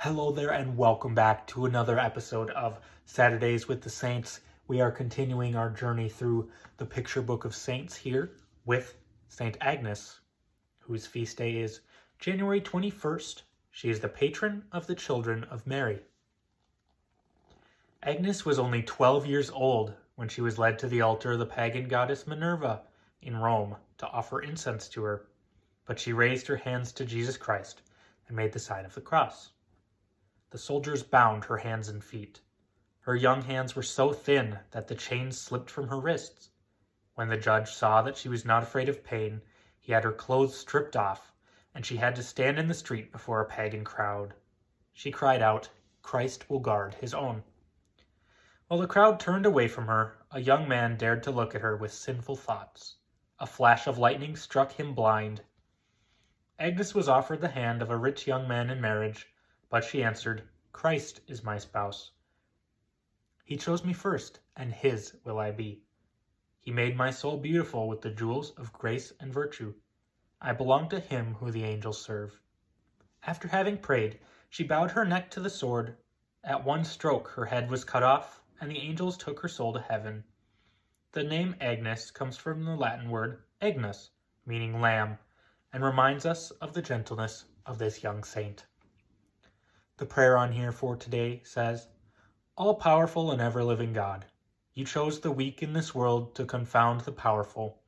Hello there and welcome back to another episode of Saturdays with the Saints. We are continuing our journey through the picture book of saints here with St Agnes, whose feast day is January 21st. She is the patron of the children of Mary. Agnes was only 12 years old when she was led to the altar of the pagan goddess Minerva in Rome to offer incense to her, but she raised her hands to Jesus Christ and made the sign of the cross. The soldiers bound her hands and feet. Her young hands were so thin that the chains slipped from her wrists. When the judge saw that she was not afraid of pain, he had her clothes stripped off, and she had to stand in the street before a pagan crowd. She cried out, "Christ will guard his own." While the crowd turned away from her, a young man dared to look at her with sinful thoughts. A flash of lightning struck him blind. Agnes was offered the hand of a rich young man in marriage, but she answered, "Christ is my spouse. He chose me first, and his will I be. He made my soul beautiful with the jewels of grace and virtue. I belong to him who the angels serve." After having prayed, she bowed her neck to the sword. At one stroke her head was cut off, and the angels took her soul to heaven. The name Agnes comes from the Latin word agnus, meaning lamb, and reminds us of the gentleness of this young saint. The prayer on here for today says, "All-powerful and ever-living God, you chose the weak in this world to confound the powerful.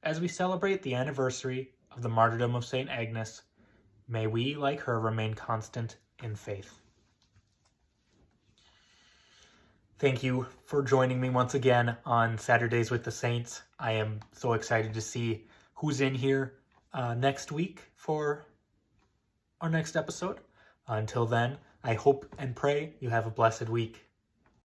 As we celebrate the anniversary of the martyrdom of St. Agnes, may we, like her, remain constant in faith." Thank you for joining me once again on Saturdays with the Saints. I am so excited to see who's in here next week for our next episode. Until then, I hope and pray you have a blessed week.